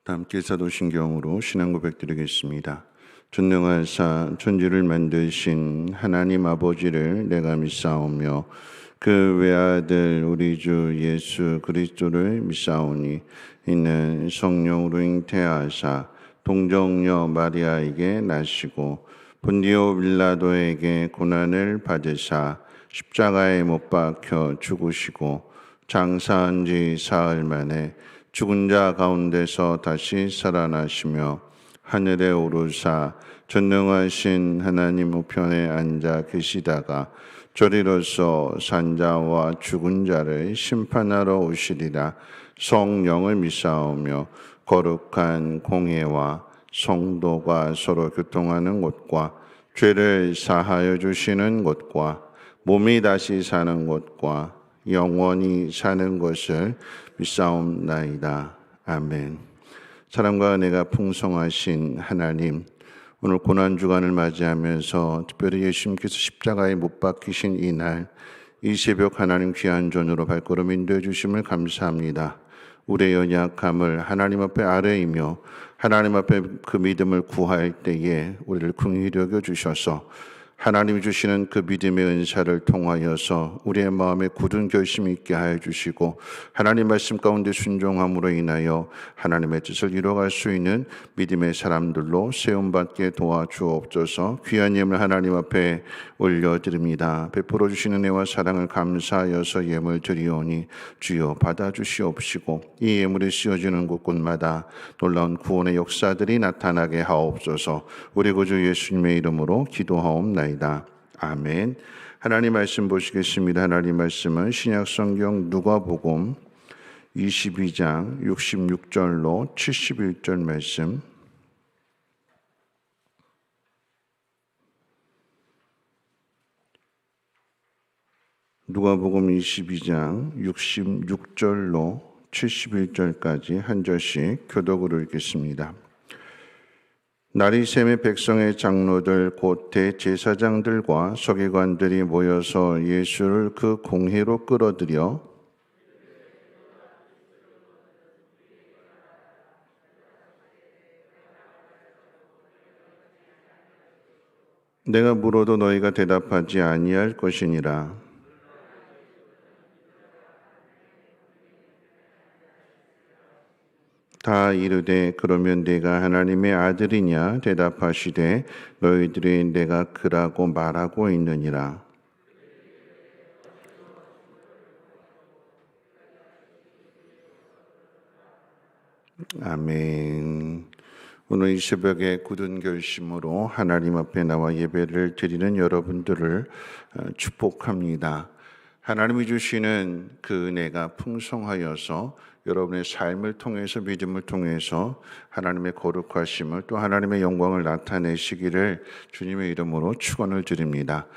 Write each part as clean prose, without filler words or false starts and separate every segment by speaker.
Speaker 1: 다 함께 사도신경으로 신앙 고백 드리겠습니다. 전능하사 천지를 만드신 하나님 아버지를 내가 믿사오며 그 외아들 우리 주 예수 그리스도를 믿사오니 이는 성령으로 잉태하사 동정녀 마리아에게 나시고 본디오 빌라도에게 고난을 받으사 십자가에 못 박혀 죽으시고 장사한 지 사흘 만에 죽은 자 가운데서 다시 살아나시며 하늘에 오르사 전능하신 하나님 우편에 앉아 계시다가 저리로서 산자와 죽은 자를 심판하러 오시리라. 성령을 믿사오며 거룩한 공회와 성도가 서로 교통하는 곳과 죄를 사하여 주시는 곳과 몸이 다시 사는 곳과 영원히 사는 것을 믿사옵나이다. 아멘. 사랑과 은혜가 풍성하신 하나님, 오늘 고난주간을 맞이하면서 특별히 예수님께서 십자가에 못 박히신 이날, 이 새벽 하나님 귀한 전으로 발걸음 인도해 주심을 감사합니다. 우리의 연약함을 하나님 앞에 아뢰이며 하나님 앞에 그 믿음을 구할 때에 우리를 긍휼히 여겨 주셔서 하나님이 주시는 그 믿음의 은사를 통하여서 우리의 마음에 굳은 결심이 있게 하여 주시고 하나님 말씀 가운데 순종함으로 인하여 하나님의 뜻을 이뤄갈 수 있는 믿음의 사람들로 세움받게 도와주옵소서. 귀한 예물 하나님 앞에 올려드립니다. 베풀어 주시는 은혜와 사랑을 감사하여서 예물 드리오니 주여 받아주시옵시고 이 예물이 씌워지는 곳곳마다 놀라운 구원의 역사들이 나타나게 하옵소서. 우리 구주 예수님의 이름으로 기도하옵나이다. 아멘. 하나님 말씀 보시겠습니다. 하나님 말씀은 신약성경 누가복음 22장 66절로 71절 말씀. 누가복음 22장 66절로 71절까지 한 절씩 교독으로 읽겠습니다. 날이 새매 백성의 장로들 곧 대제사장들과 서기관들이 모여서 예수를 그 공회로 끌어들여 내가 물어도 너희가 대답하지 아니할 것이니라. 다 이르되 그러면 내가 하나님의 아들이냐 대답하시되 너희들이 내가 그라고 말하고 있느니라. 아멘. 오늘 이 새벽에 굳은 결심으로 하나님 앞에 나와 예배를 드리는 여러분들을 축복합니다. 하나님이 주시는 그 은혜가 풍성하여서 여러분의 삶을 통해서 믿음을 통해서 하나님의 거룩하심을 또 하나님의 영광을 나타내시기를 주님의 이름으로 축원을 드립니다.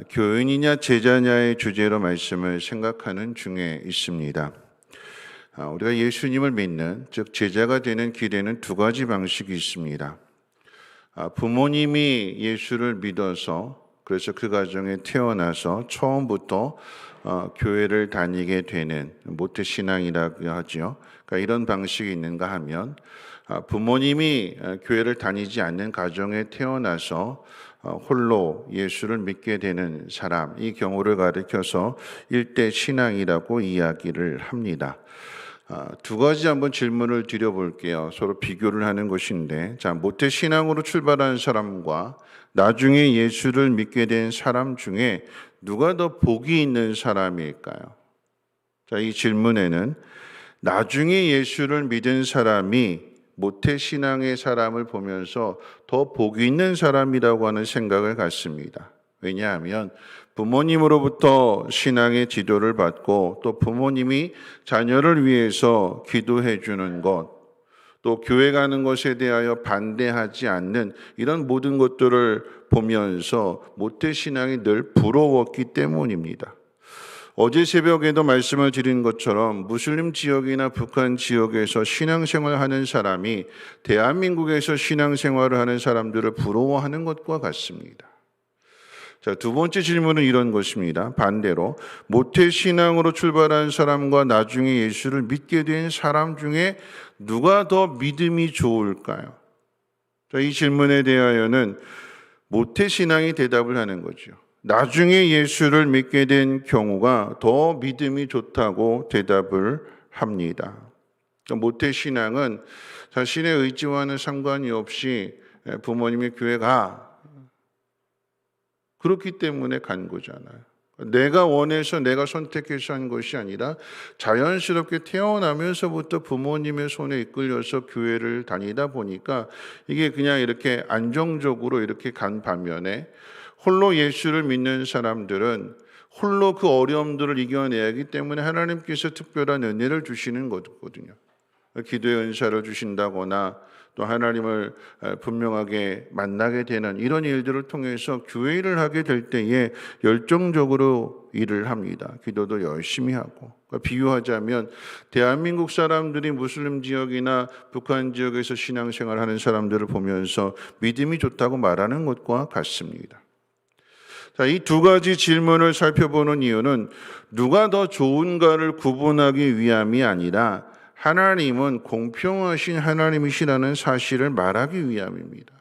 Speaker 1: 교인이냐 제자냐의 주제로 말씀을 생각하는 중에 있습니다. 우리가 예수님을 믿는 즉 제자가 되는 길에는 두 가지 방식이 있습니다. 부모님이 예수를 믿어서 그래서 그 가정에 태어나서 처음부터 교회를 다니게 되는 모태신앙이라고 하죠. 그러니까 이런 방식이 있는가 하면 부모님이 교회를 다니지 않는 가정에 태어나서 홀로 예수를 믿게 되는 사람, 이 경우를 가리켜서 일대 신앙이라고 이야기를 합니다. 두 가지 한번 질문을 드려볼게요. 서로 비교를 하는 것인데, 자, 모태신앙으로 출발한 사람과 나중에 예수를 믿게 된 사람 중에 누가 더 복이 있는 사람일까요? 자, 이 질문에는 나중에 예수를 믿은 사람이 모태신앙의 사람을 보면서 더 복이 있는 사람이라고 하는 생각을 갖습니다. 왜냐하면 부모님으로부터 신앙의 지도를 받고 또 부모님이 자녀를 위해서 기도해 주는 것, 또 교회 가는 것에 대하여 반대하지 않는 이런 모든 것들을 보면서 모태신앙이 늘 부러웠기 때문입니다. 어제 새벽에도 말씀을 드린 것처럼 무슬림 지역이나 북한 지역에서 신앙생활을 하는 사람이 대한민국에서 신앙생활을 하는 사람들을 부러워하는 것과 같습니다. 자, 두 번째 질문은 이런 것입니다. 반대로 모태신앙으로 출발한 사람과 나중에 예수를 믿게 된 사람 중에 누가 더 믿음이 좋을까요? 자, 이 질문에 대하여는 모태신앙이 대답을 하는 거죠. 나중에 예수를 믿게 된 경우가 더 믿음이 좋다고 대답을 합니다. 모태신앙은 자신의 의지와는 상관이 없이 부모님의 교회 가 그렇기 때문에 간 거잖아요. 내가 원해서 내가 선택해서 한 것이 아니라 자연스럽게 태어나면서부터 부모님의 손에 이끌려서 교회를 다니다 보니까 이게 그냥 이렇게 안정적으로 이렇게 간 반면에 홀로 예수를 믿는 사람들은 홀로 그 어려움들을 이겨내야 하기 때문에 하나님께서 특별한 은혜를 주시는 거거든요. 기도의 은사를 주신다거나 또 하나님을 분명하게 만나게 되는 이런 일들을 통해서 교회 일을 하게 될 때에 열정적으로 일을 합니다. 기도도 열심히 하고. 그러니까 비유하자면 대한민국 사람들이 무슬림 지역이나 북한 지역에서 신앙생활 하는 사람들을 보면서 믿음이 좋다고 말하는 것과 같습니다. 자, 이 두 가지 질문을 살펴보는 이유는 누가 더 좋은가를 구분하기 위함이 아니라 하나님은 공평하신 하나님이시라는 사실을 말하기 위함입니다.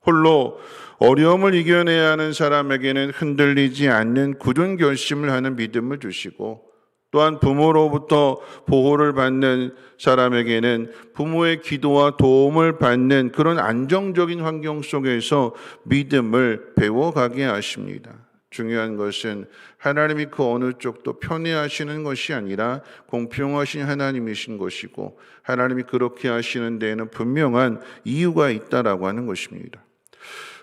Speaker 1: 홀로 어려움을 이겨내야 하는 사람에게는 흔들리지 않는 굳은 결심을 하는 믿음을 주시고 또한 부모로부터 보호를 받는 사람에게는 부모의 기도와 도움을 받는 그런 안정적인 환경 속에서 믿음을 배워가게 하십니다. 중요한 것은 하나님이 그 어느 쪽도 편애하시는 것이 아니라 공평하신 하나님이신 것이고 하나님이 그렇게 하시는 데에는 분명한 이유가 있다라고 하는 것입니다.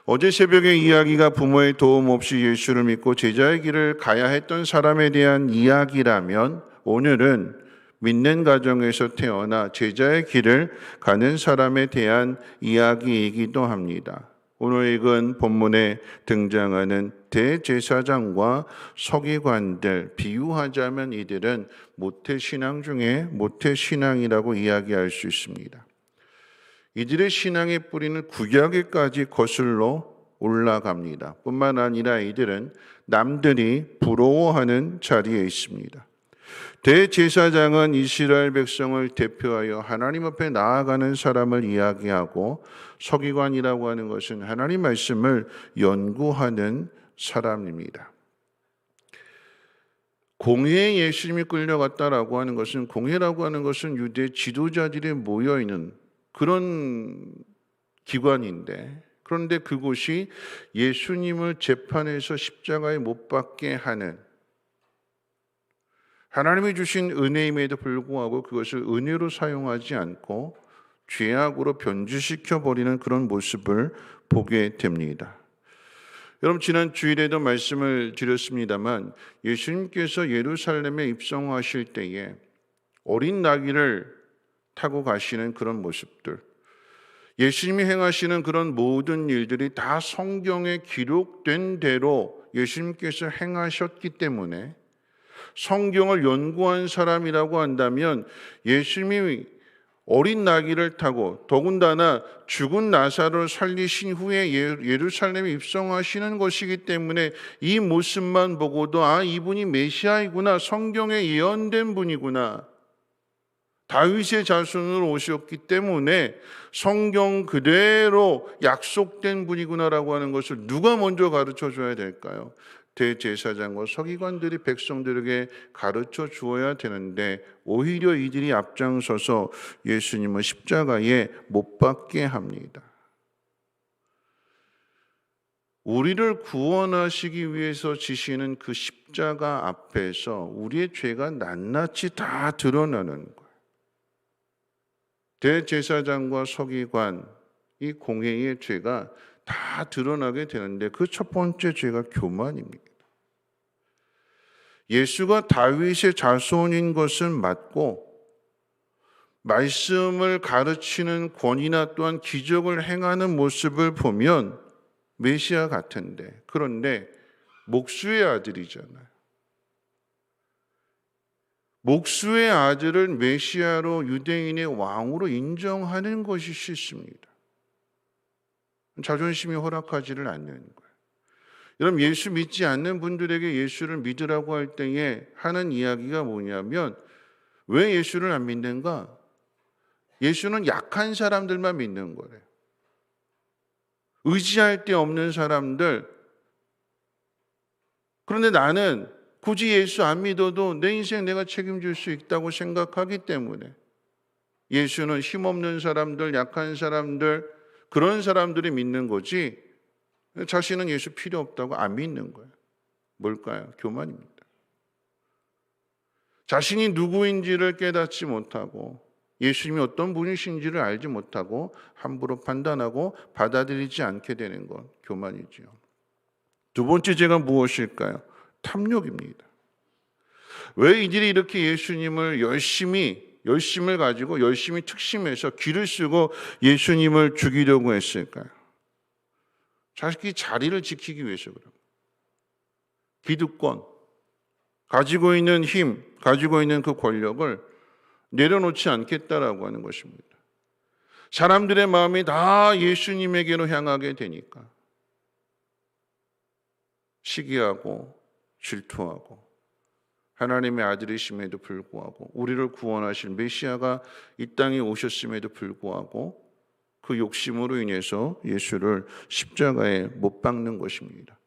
Speaker 1: 어제 새벽의 이야기가 부모의 도움 없이 예수를 믿고 제자의 길을 가야 했던 사람에 대한 이야기라면 오늘은 믿는 가정에서 태어나 제자의 길을 가는 사람에 대한 이야기이기도 합니다. 오늘 읽은 본문에 등장하는 대제사장과 서기관들, 비유하자면 이들은 모태신앙 중에 모태신앙이라고 이야기할 수 있습니다. 이들의 신앙의 뿌리는 구약에까지 거슬러 올라갑니다. 뿐만 아니라 이들은 남들이 부러워하는 자리에 있습니다. 대제사장은 이스라엘 백성을 대표하여 하나님 앞에 나아가는 사람을 이야기하고 서기관이라고 하는 것은 하나님 말씀을 연구하는 사람입니다. 공회에 예수님이 끌려갔다라고 하는 것은 공회라고 하는 것은 유대 지도자들이 모여있는 그런 기관인데 그런데 그곳이 예수님을 재판에서 십자가에 못 박게 하는 하나님이 주신 은혜임에도 불구하고 그것을 은혜로 사용하지 않고 죄악으로 변주시켜 버리는 그런 모습을 보게 됩니다. 여러분 지난 주일에도 말씀을 드렸습니다만 예수님께서 예루살렘에 입성하실 때에 어린 나귀를 타고 가시는 그런 모습들 예수님이 행하시는 그런 모든 일들이 다 성경에 기록된 대로 예수님께서 행하셨기 때문에 성경을 연구한 사람이라고 한다면 예수님이 어린 나귀를 타고 더군다나 죽은 나사로를 살리신 후에 예루살렘에 입성하시는 것이기 때문에 이 모습만 보고도 이분이 메시아이구나 성경에 예언된 분이구나 다윗의 자손으로 오셨기 때문에 성경 그대로 약속된 분이구나라고 하는 것을 누가 먼저 가르쳐 줘야 될까요? 대제사장과 서기관들이 백성들에게 가르쳐 주어야 되는데 오히려 이들이 앞장서서 예수님을 십자가에 못 박게 합니다. 우리를 구원하시기 위해서 지시는 그 십자가 앞에서 우리의 죄가 낱낱이 다 드러나는 거예요. 대제사장과 서기관 이 공회의 죄가 다 드러나게 되는데 그 첫 번째 죄가 교만입니다. 예수가 다윗의 자손인 것은 맞고 말씀을 가르치는 권위나 또한 기적을 행하는 모습을 보면 메시아 같은데 그런데 목수의 아들이잖아요. 목수의 아들을 메시아로 유대인의 왕으로 인정하는 것이 싫습니다. 자존심이 허락하지를 않는 거예요. 여러분, 예수 믿지 않는 분들에게 예수를 믿으라고 할 때에 하는 이야기가 뭐냐면, 왜 예수를 안 믿는가? 예수는 약한 사람들만 믿는 거래요. 의지할 데 없는 사람들. 그런데 나는 굳이 예수 안 믿어도 내 인생 내가 책임질 수 있다고 생각하기 때문에 예수는 힘없는 사람들, 약한 사람들, 그런 사람들이 믿는 거지, 자신은 예수 필요 없다고 안 믿는 거예요. 뭘까요? 교만입니다. 자신이 누구인지를 깨닫지 못하고 예수님이 어떤 분이신지를 알지 못하고 함부로 판단하고 받아들이지 않게 되는 건 교만이지요. 두 번째 죄가 무엇일까요? 탐욕입니다. 왜 이들이 이렇게 예수님을 열심을 가지고 열심히 특심해서 기를 쓰고 예수님을 죽이려고 했을까요? 자기 자리를 지키기 위해서 그래요. 기득권, 가지고 있는 힘, 가지고 있는 그 권력을 내려놓지 않겠다라고 하는 것입니다. 사람들의 마음이 다 예수님에게로 향하게 되니까 시기하고 질투하고, 하나님의 아들이심에도 불구하고, 우리를 구원하실 메시아가 이 땅에 오셨음에도 불구하고 그 욕심으로 인해서 예수를 십자가에 못 박는 것입니다.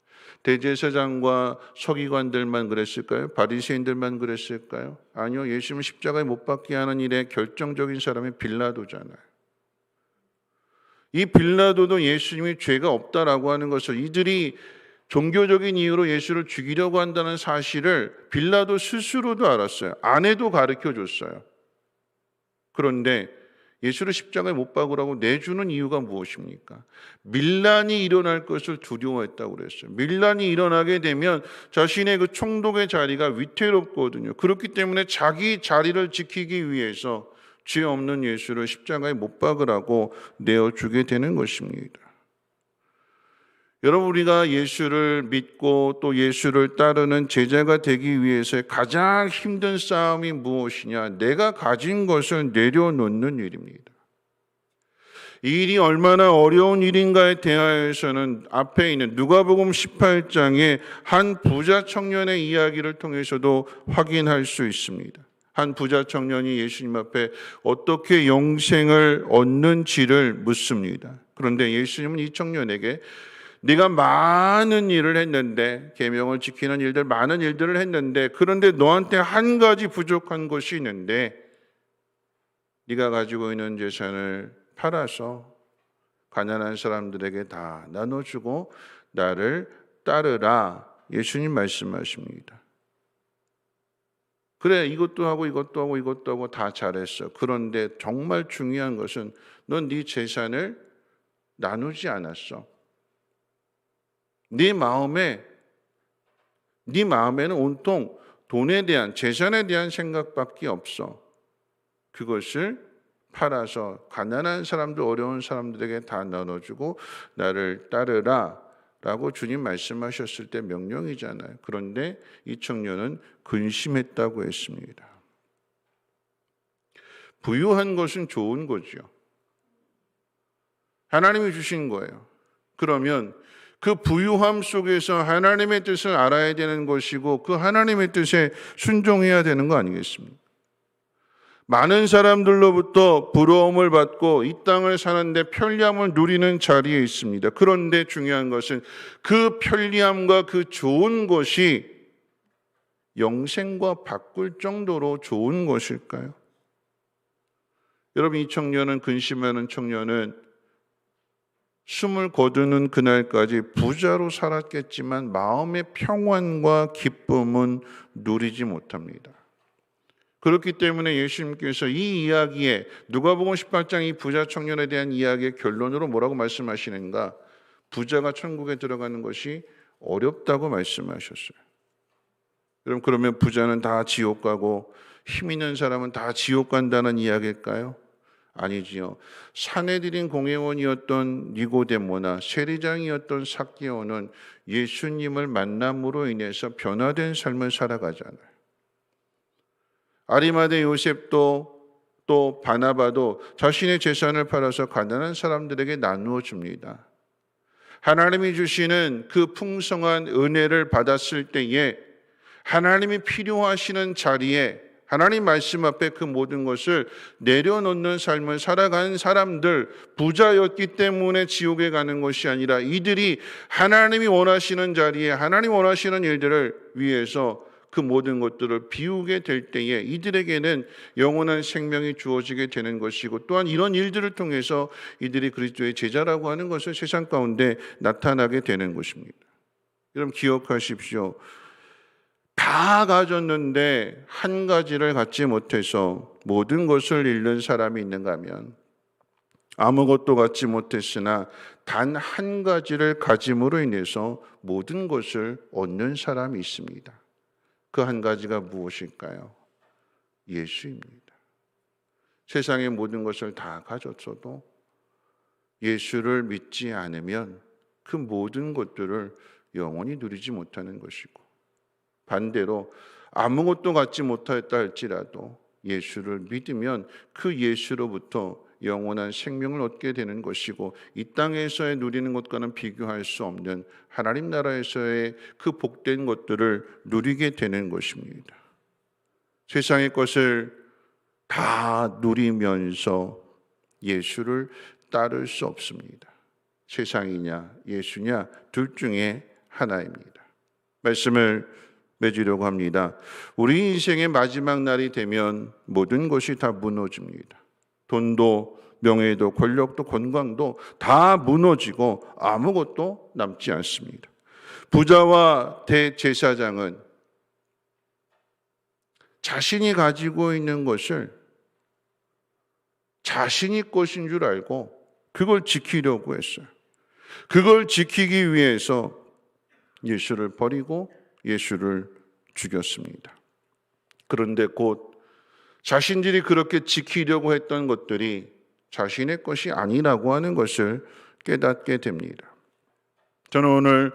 Speaker 1: 대제사장과 서기관들만 그랬을까요? 바리새인들만 그랬을까요? 아니요. 예수님을 십자가에 못 박게 하는 일에 결정적인 사람이 빌라도잖아요. 이 빌라도도 예수님이 죄가 없다라고 하는 것을, 이들이 종교적인 이유로 예수를 죽이려고 한다는 사실을 빌라도 스스로도 알았어요. 아내도 가르쳐 줬어요. 그런데 예수를 십자가에 못 박으라고 내주는 이유가 무엇입니까? 밀란이 일어날 것을 두려워했다고 그랬어요. 밀란이 일어나게 되면 자신의 그 총독의 자리가 위태롭거든요. 그렇기 때문에 자기 자리를 지키기 위해서 죄 없는 예수를 십자가에 못 박으라고 내어주게 되는 것입니다. 여러분, 우리가 예수를 믿고 또 예수를 따르는 제자가 되기 위해서의 가장 힘든 싸움이 무엇이냐? 내가 가진 것을 내려놓는 일입니다. 이 일이 얼마나 어려운 일인가에 대하여서는 앞에 있는 누가복음 18장의 한 부자 청년의 이야기를 통해서도 확인할 수 있습니다. 한 부자 청년이 예수님 앞에 어떻게 영생을 얻는지를 묻습니다. 그런데 예수님은 이 청년에게 네가 많은 일을 했는데, 계명을 지키는 일들, 많은 일들을 했는데, 그런데 너한테 한 가지 부족한 것이 있는데, 네가 가지고 있는 재산을 팔아서 가난한 사람들에게 다 나눠주고 나를 따르라. 예수님 말씀하십니다. 그래, 이것도 하고 이것도 하고 이것도 하고 다 잘했어. 그런데 정말 중요한 것은 넌 네 재산을 나누지 않았어. 네 마음에는 온통 돈에 대한, 재산에 대한 생각밖에 없어. 그것을 팔아서 가난한 사람들, 어려운 사람들에게 다 나눠주고 나를 따르라 라고 주님 말씀하셨을 때 명령이잖아요. 그런데 이 청년은 근심했다고 했습니다. 부유한 것은 좋은 거죠. 하나님이 주신 거예요. 그러면 그 부유함 속에서 하나님의 뜻을 알아야 되는 것이고 그 하나님의 뜻에 순종해야 되는 거 아니겠습니까? 많은 사람들로부터 부러움을 받고 이 땅을 사는데 편리함을 누리는 자리에 있습니다. 그런데 중요한 것은 그 편리함과 그 좋은 것이 영생과 바꿀 정도로 좋은 것일까요? 여러분, 이 청년은, 근심하는 청년은 숨을 거두는 그날까지 부자로 살았겠지만 마음의 평안과 기쁨은 누리지 못합니다. 그렇기 때문에 예수님께서 이 이야기에, 누가복음 18장 이 부자 청년에 대한 이야기의 결론으로 뭐라고 말씀하시는가? 부자가 천국에 들어가는 것이 어렵다고 말씀하셨어요. 여러분, 그러면 부자는 다 지옥 가고 힘 있는 사람은 다 지옥 간다는 이야기일까요? 아니지요. 사내들인 공회원이었던 니고데모나 세리장이었던 삭개오는 예수님을 만남으로 인해서 변화된 삶을 살아가잖아요. 아리마대 요셉도 또 바나바도 자신의 재산을 팔아서 가난한 사람들에게 나누어 줍니다. 하나님이 주시는 그 풍성한 은혜를 받았을 때에 하나님이 필요하시는 자리에 하나님 말씀 앞에 그 모든 것을 내려놓는 삶을 살아가는 사람들, 부자였기 때문에 지옥에 가는 것이 아니라 이들이 하나님이 원하시는 자리에 하나님 원하시는 일들을 위해서 그 모든 것들을 비우게 될 때에 이들에게는 영원한 생명이 주어지게 되는 것이고, 또한 이런 일들을 통해서 이들이 그리스도의 제자라고 하는 것을 세상 가운데 나타나게 되는 것입니다. 여러분 기억하십시오. 다 가졌는데 한 가지를 갖지 못해서 모든 것을 잃는 사람이 있는가 하면, 아무것도 갖지 못했으나 단 한 가지를 가짐으로 인해서 모든 것을 얻는 사람이 있습니다. 그 한 가지가 무엇일까요? 예수입니다. 세상의 모든 것을 다 가졌어도 예수를 믿지 않으면 그 모든 것들을 영원히 누리지 못하는 것이고, 반대로 아무것도 갖지 못했다 할지라도 예수를 믿으면 그 예수로부터 영원한 생명을 얻게 되는 것이고, 이 땅에서의 누리는 것과는 비교할 수 없는 하나님 나라에서의 그 복된 것들을 누리게 되는 것입니다. 세상의 것을 다 누리면서 예수를 따를 수 없습니다. 세상이냐 예수냐 둘 중에 하나입니다. 말씀을 맺으려고 합니다. 우리 인생의 마지막 날이 되면 모든 것이 다 무너집니다. 돈도 명예도 권력도 건강도 다 무너지고 아무것도 남지 않습니다. 부자와 대제사장은 자신이 가지고 있는 것을 자신이 것인 줄 알고 그걸 지키려고 했어요. 그걸 지키기 위해서 예수를 버리고 예수를 죽였습니다. 그런데 곧 자신들이 그렇게 지키려고 했던 것들이 자신의 것이 아니라고 하는 것을 깨닫게 됩니다. 저는 오늘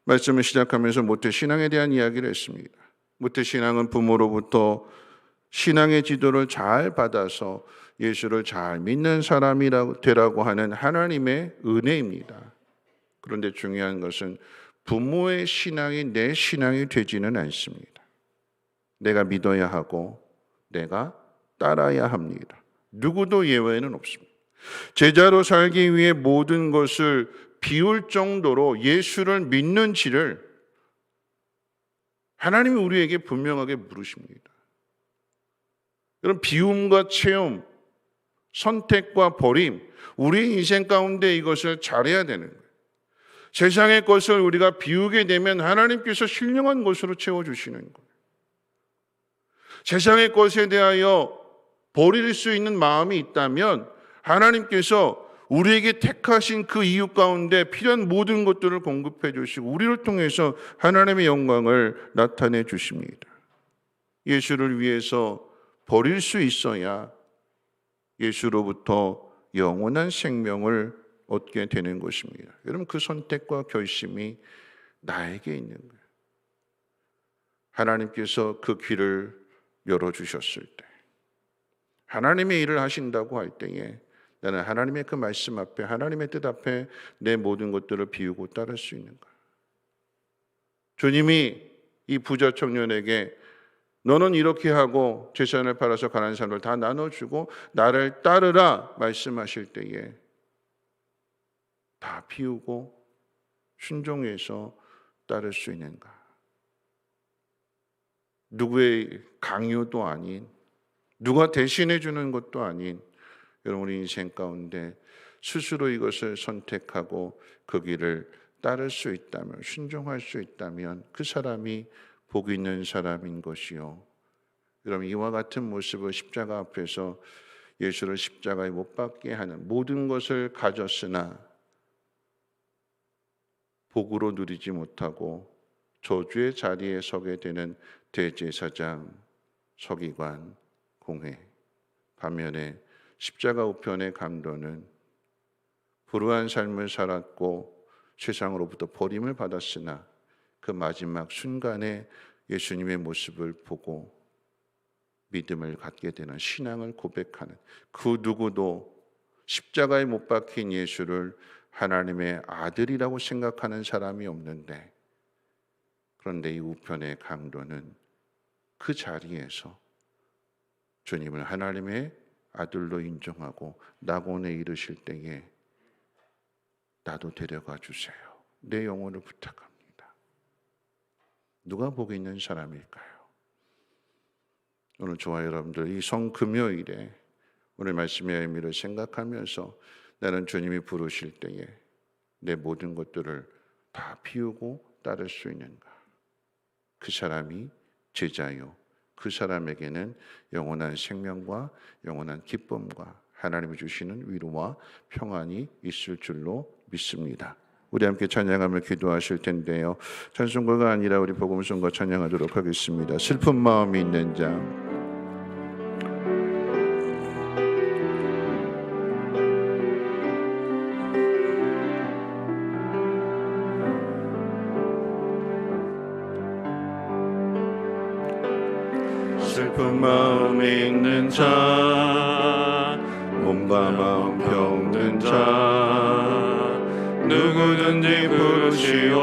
Speaker 1: 말씀을 시작하면서 모태신앙에 대한 이야기를 했습니다. 모태신앙은 부모로부터 신앙의 지도를 잘 받아서 예수를 잘 믿는 사람이 되라고 하는 하나님의 은혜입니다. 그런데 중요한 것은 부모의 신앙이 내 신앙이 되지는 않습니다. 내가 믿어야 하고 내가 따라야 합니다. 누구도 예외는 없습니다. 제자로 살기 위해 모든 것을 비울 정도로 예수를 믿는지를 하나님이 우리에게 분명하게 물으십니다. 여러분, 비움과 체험, 선택과 버림, 우리 인생 가운데 이것을 잘해야 되는 거예요. 세상의 것을 우리가 비우게 되면 하나님께서 신령한 것으로 채워주시는 거예요. 세상의 것에 대하여 버릴 수 있는 마음이 있다면 하나님께서 우리에게 택하신 그 이유 가운데 필요한 모든 것들을 공급해 주시고 우리를 통해서 하나님의 영광을 나타내 주십니다. 예수를 위해서 버릴 수 있어야 예수로부터 영원한 생명을 얻게 되는 것입니다. 여러분, 그 선택과 결심이 나에게 있는 거예요. 하나님께서 그 길을 열어주셨을 때, 하나님의 일을 하신다고 할 때에 나는 하나님의 그 말씀 앞에, 하나님의 뜻 앞에 내 모든 것들을 비우고 따를 수 있는 거예요. 주님이 이 부자 청년에게 너는 이렇게 하고 재산을 팔아서 가난한 사람들 다 나눠주고 나를 따르라 말씀하실 때에 다 비우고 순종해서 따를 수 있는가? 누구의 강요도 아닌, 누가 대신해 주는 것도 아닌, 여러분 우리 인생 가운데 스스로 이것을 선택하고 그 길을 따를 수 있다면, 순종할 수 있다면 그 사람이 복 있는 사람인 것이요. 여러분, 이와 같은 모습을 십자가 앞에서 예수를 십자가에 못 박게 하는, 모든 것을 가졌으나 복으로 누리지 못하고 저주의 자리에 서게 되는 대제사장, 서기관, 공회, 반면에 십자가 우편의 강도는 불우한 삶을 살았고 세상으로부터 버림을 받았으나 그 마지막 순간에 예수님의 모습을 보고 믿음을 갖게 되는, 신앙을 고백하는 그 누구도 십자가에 못 박힌 예수를 하나님의 아들이라고 생각하는 사람이 없는데, 그런데 이 우편의 강도는 그 자리에서 주님을 하나님의 아들로 인정하고 낙원에 이르실 때에 나도 데려가 주세요. 내 영혼을 부탁합니다. 누가 복이 있는 사람일까요? 오늘 저와 여러분들 이 성금요일에 오늘 말씀의 의미를 생각하면서 나는 주님이 부르실 때에 내 모든 것들을 다 비우고 따를 수 있는가? 그 사람이 제자요. 그 사람에게는 영원한 생명과 영원한 기쁨과 하나님이 주시는 위로와 평안이 있을 줄로 믿습니다. 우리 함께 찬양하며 기도하실 텐데요. 찬송가가 아니라 우리 복음성가 찬양하도록 하겠습니다. 슬픈 마음이 있는 자. 슬픈 마음이 있는 자, 몸과 마음 병든 자, 누구든지 부르시오.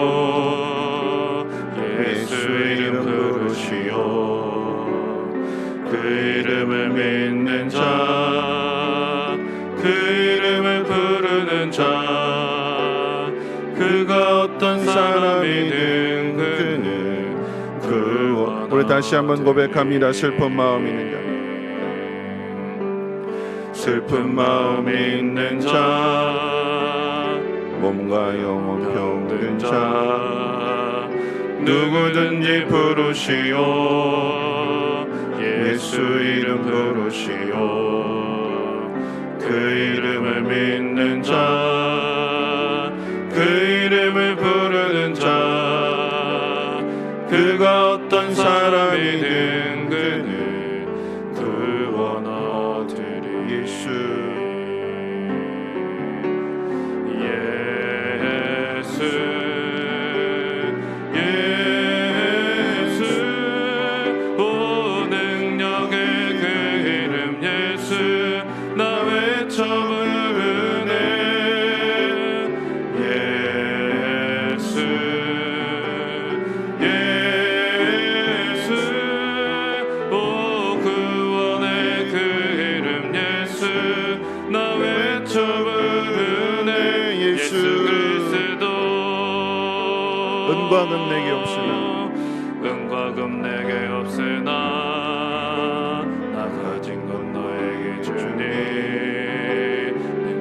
Speaker 1: 예수 이름 부르시오. 그 이름을 믿는 자, 그 이름을 부르는 자, 그가 어떤 사람이든 그는 구원. 우리 다시 한번 고백합니다. 슬픈 마음이 있는 자, 슬픈 마음이 있는 자, 몸과 영혼 병든 자, 누구든지 부르시오. 예수 이름 부르시오. 그 이름을 믿는 자, 그 이름을 부르는 자, 그가 어떤 사람이든 그는 구원 얻으리. 예수 오 능력의 그 이름 예수 나 외쳐 부르네. 예수 예수 오 구원의 그 이름 예수 나 외쳐 부르네. 예수 그리스도 은과 금 내게 없으나 은과 금 내게 없으나 나 가진 건 너에게 주니.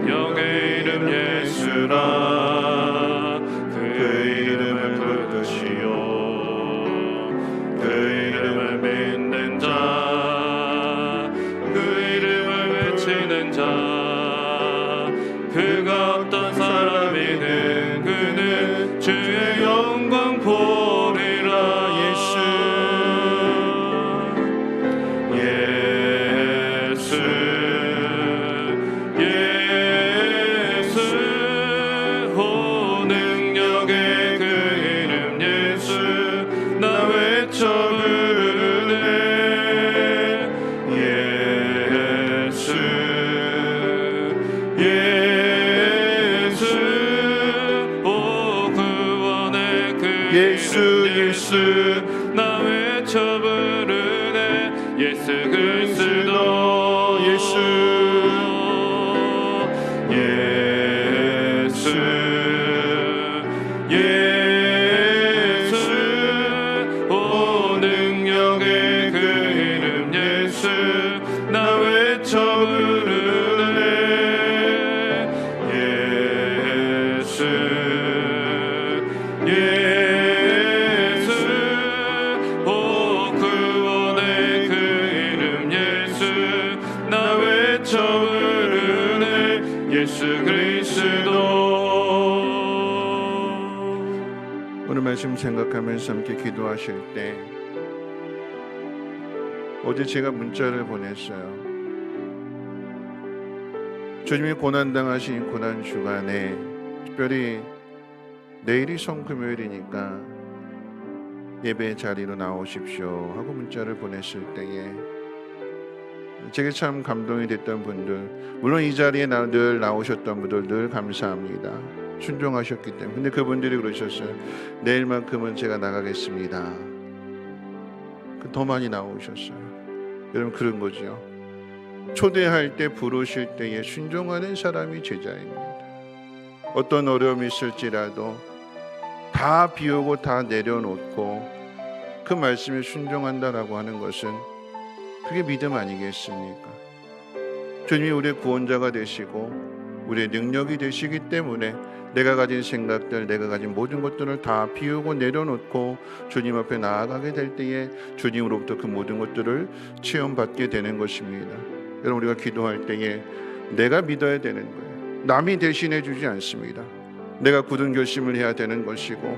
Speaker 1: 능력의 이름 예수라. 그 이름을 부르시오. 그 이름을 믿는 자, 그 이름을 외치는 자, 그가 어떤 사람이든 그는 주의 영광 보리라. 예수 예수 오 능력의 그 이름 예수 나 외쳐 부르네. 예수 예수 오 구원의 그 예수 예수 나 외쳐 부르네. 예수 그리스도 예수 예수 예수 오 능력의 그 이름 예수 나 외쳐 부르네. 예수 예수 오 구원의 그 이름 예수 나 외쳐 부르네. 예수 그리스도. 오늘 말씀 생각하면서 함께 기도하실 때 어제 제가 문자를 보냈어요. 주님이 고난당하신 고난주간에 특별히 내일이 성금요일이니까 예배 자리로 나오십시오 하고 문자를 보냈을 때에 제게 참 감동이 됐던 분들, 물론 이 자리에 늘 나오셨던 분들 늘 감사합니다. 순종하셨기 때문에. 근데 그분들이 그러셨어요. 내일만큼은 제가 나가겠습니다. 더 많이 나오셨어요. 여러분, 그런 거죠. 초대할 때, 부르실 때에 순종하는 사람이 제자입니다. 어떤 어려움이 있을지라도 다 비우고 다 내려놓고 그 말씀에 순종한다라고 하는 것은 그게 믿음 아니겠습니까? 주님이 우리의 구원자가 되시고 우리의 능력이 되시기 때문에 내가 가진 생각들, 내가 가진 모든 것들을 다 비우고 내려놓고 주님 앞에 나아가게 될 때에 주님으로부터 그 모든 것들을 체험받게 되는 것입니다. 여러분, 우리가 기도할 때에 내가 믿어야 되는 거예요. 남이 대신해 주지 않습니다. 내가 굳은 결심을 해야 되는 것이고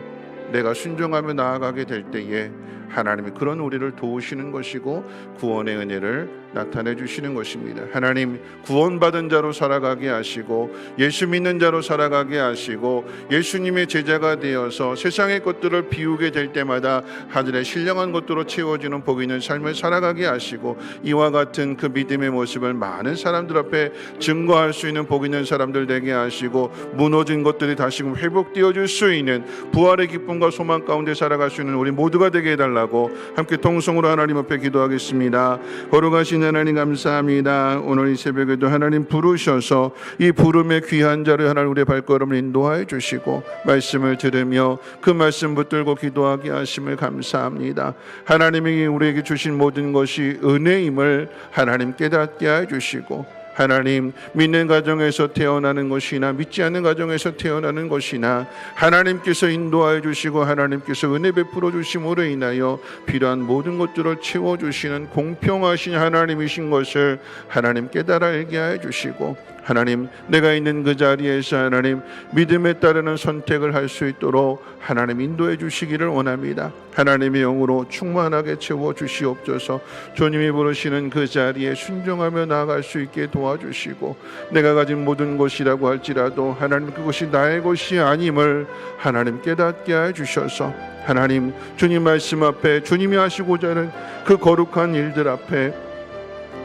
Speaker 1: 내가 순종하며 나아가게 될 때에 하나님이 그런 우리를 도우시는 것이고 구원의 은혜를 나타내 주시는 것입니다. 하나님, 구원받은 자로 살아가게 하시고 예수 믿는 자로 살아가게 하시고 예수님의 제자가 되어서 세상의 것들을 비우게 될 때마다 하늘의 신령한 것들로 채워지는 복 있는 삶을 살아가게 하시고 이와 같은 그 믿음의 모습을 많은 사람들 앞에 증거할 수 있는 복 있는 사람들 되게 하시고 무너진 것들이 다시금 회복되어질 수 있는 부활의 기쁨과 소망 가운데 살아갈 수 있는 우리 모두가 되게 해달라고 함께 통성으로 하나님 앞에 기도하겠습니다. 거룩하신 하나님, 감사합니다. 오늘 이 새벽에도 하나님 부르셔서 이 부름의 귀한 자를 하나님 우리의 발걸음을 인도하여 주시고 말씀을 들으며 그 말씀 붙들고 기도하게 하심을 감사합니다. 하나님이 우리에게 주신 모든 것이 은혜임을 하나님 깨닫게 해 주시고 하나님, 믿는 가정에서 태어나는 것이나 믿지 않는 가정에서 태어나는 것이나 하나님께서 인도하여 주시고 하나님께서 은혜 베풀어 주심으로 인하여 필요한 모든 것들을 채워주시는 공평하신 하나님이신 것을 하나님 깨달아 알게 해 주시고 하나님, 내가 있는 그 자리에서 하나님 믿음에 따르는 선택을 할 수 있도록 하나님 인도해 주시기를 원합니다. 하나님의 영으로 충만하게 채워 주시옵소서. 주님이 부르시는 그 자리에 순종하며 나아갈 수 있게 도와주시고 내가 가진 모든 것이라고 할지라도 하나님 그것이 나의 것이 아님을 하나님 깨닫게 해 주셔서 하나님, 주님 말씀 앞에 주님이 하시고자 하는 그 거룩한 일들 앞에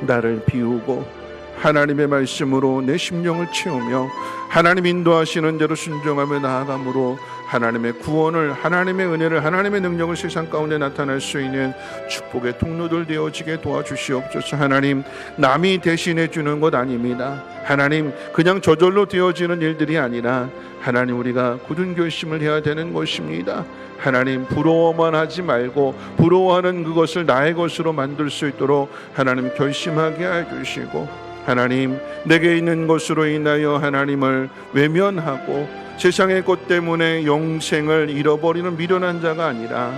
Speaker 1: 나를 비우고 하나님의 말씀으로 내 심령을 채우며 하나님 인도하시는 대로 순종하며 나아감으로 하나님의 구원을, 하나님의 은혜를, 하나님의 능력을 세상 가운데 나타낼 수 있는 축복의 통로들 되어지게 도와주시옵소서. 하나님, 남이 대신해 주는 것 아닙니다. 하나님, 그냥 저절로 되어지는 일들이 아니라 하나님, 우리가 굳은 결심을 해야 되는 것입니다. 하나님, 부러워만 하지 말고 부러워하는 그것을 나의 것으로 만들 수 있도록 하나님 결심하게 해주시고 하나님, 내게 있는 것으로 인하여 하나님을 외면하고 세상의 것 때문에 영생을 잃어버리는 미련한 자가 아니라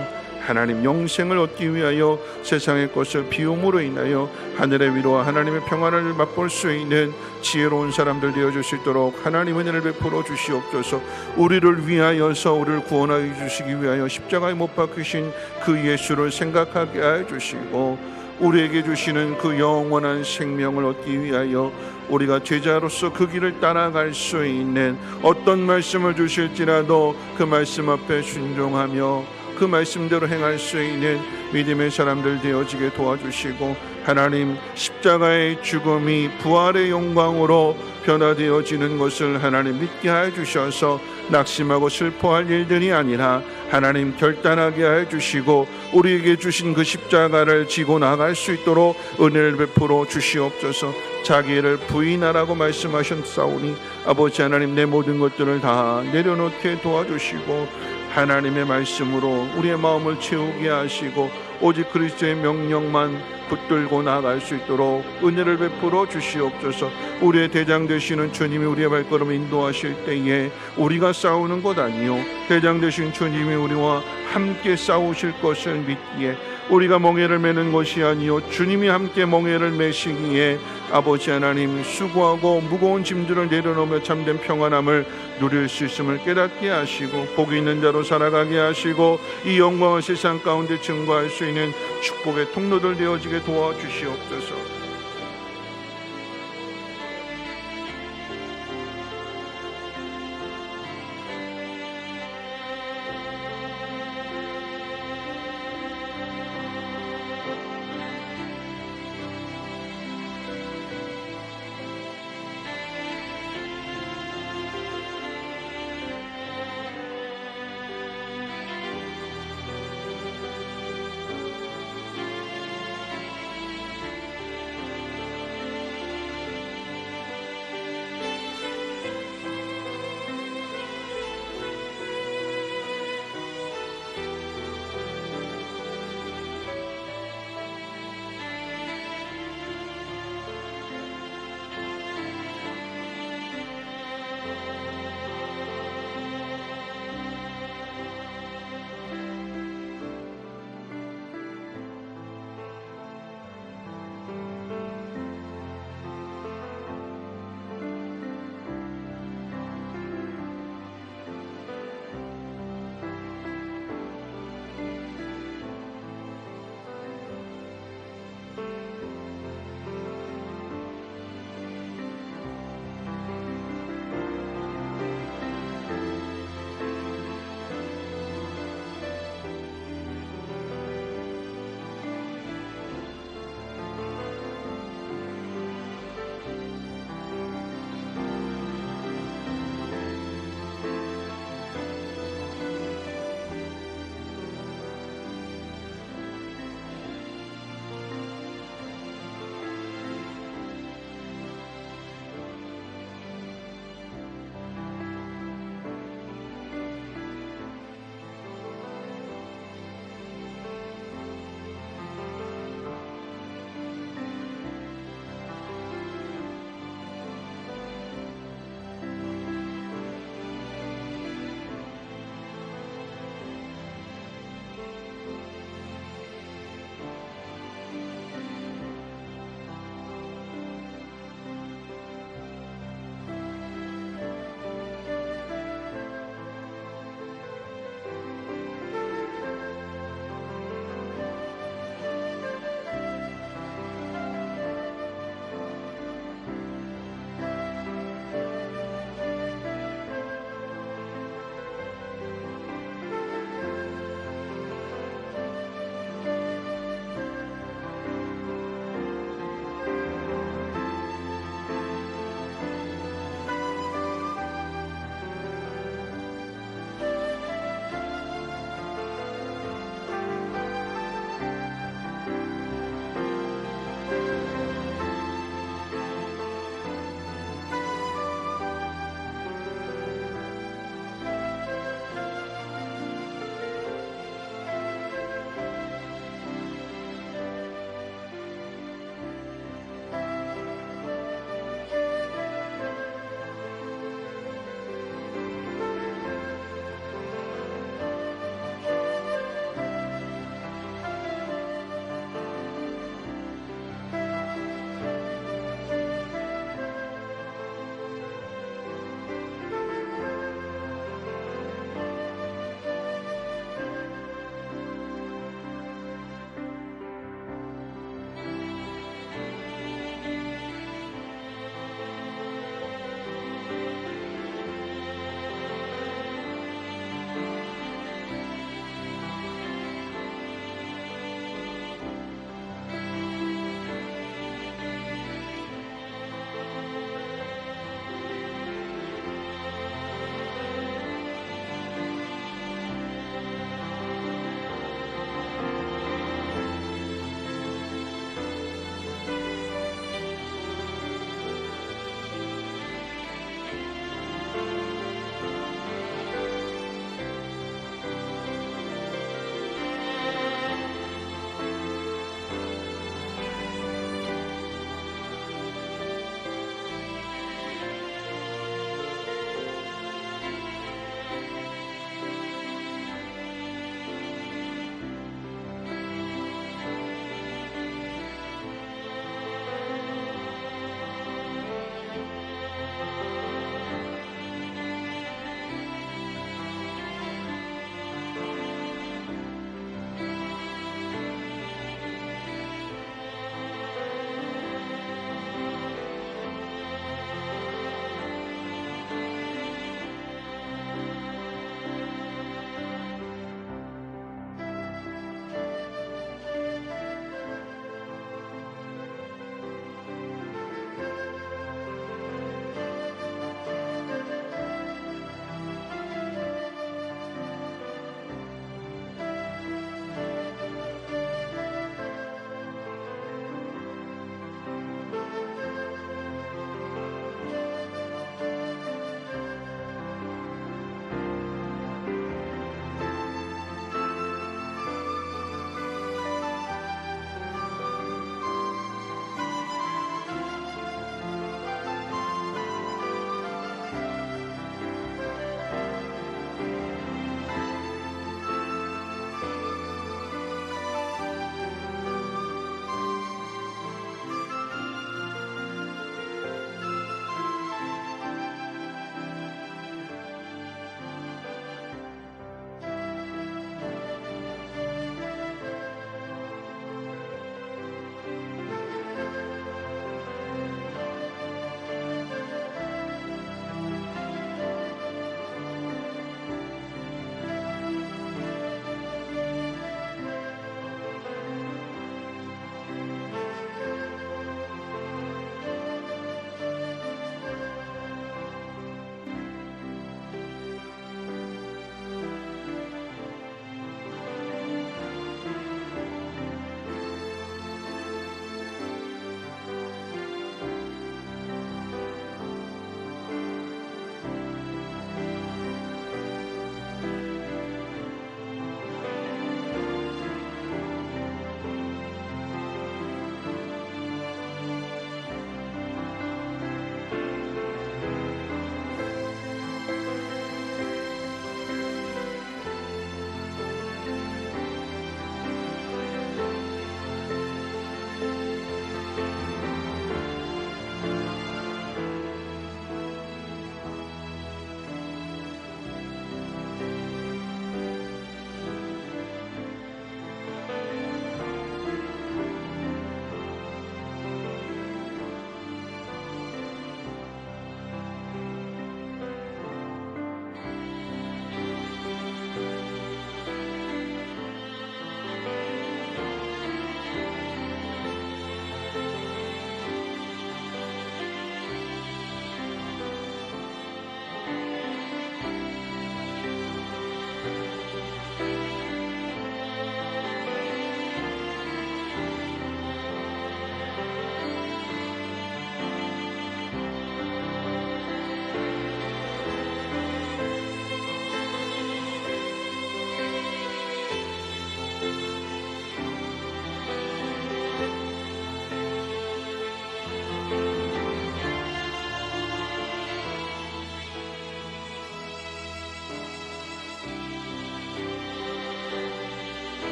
Speaker 1: 하나님, 영생을 얻기 위하여 세상의 것을 비움으로 인하여 하늘의 위로와 하나님의 평안을 맛볼 수 있는 지혜로운 사람들 되어줄 수 있도록 하나님 은혜를 베풀어 주시옵소서. 우리를 위하여서 우리를 구원하여 주시기 위하여 십자가에 못 박히신 그 예수를 생각하게 해주시고 우리에게 주시는 그 영원한 생명을 얻기 위하여 우리가 제자로서 그 길을 따라갈 수 있는 어떤 말씀을 주실지라도 그 말씀 앞에 순종하며 그 말씀대로 행할 수 있는 믿음의 사람들 되어지게 도와주시고 하나님, 십자가의 죽음이 부활의 영광으로 변화되어지는 것을 하나님 믿게 해주셔서 낙심하고 슬퍼할 일들이 아니라 하나님 결단하게 해주시고 우리에게 주신 그 십자가를 지고 나갈 수 있도록 은혜를 베풀어 주시옵소서. 자기를 부인하라고 말씀하셨사오니 아버지 하나님, 내 모든 것들을 다 내려놓게 도와주시고 하나님의 말씀으로 우리의 마음을 채우게 하시고 오직 그리스도의 명령만 붙들고 나아갈 수 있도록 은혜를 베풀어 주시옵소서. 우리의 대장 되시는 주님이 우리의 발걸음을 인도하실 때에 우리가 싸우는 것 아니요 대장 되신 주님이 우리와 함께 싸우실 것을 믿기에 우리가 멍에를 매는 것이 아니요 주님이 함께 멍에를 매시기에 아버지 하나님, 수고하고 무거운 짐들을 내려놓으며 참된 평안함을 누릴 수 있음을 깨닫게 하시고 복이 있는 자로 살아가게 하시고 이 영광을 세상 가운데 증거할 수 있는 축복의 통로들 되어지게 도와주시옵소서.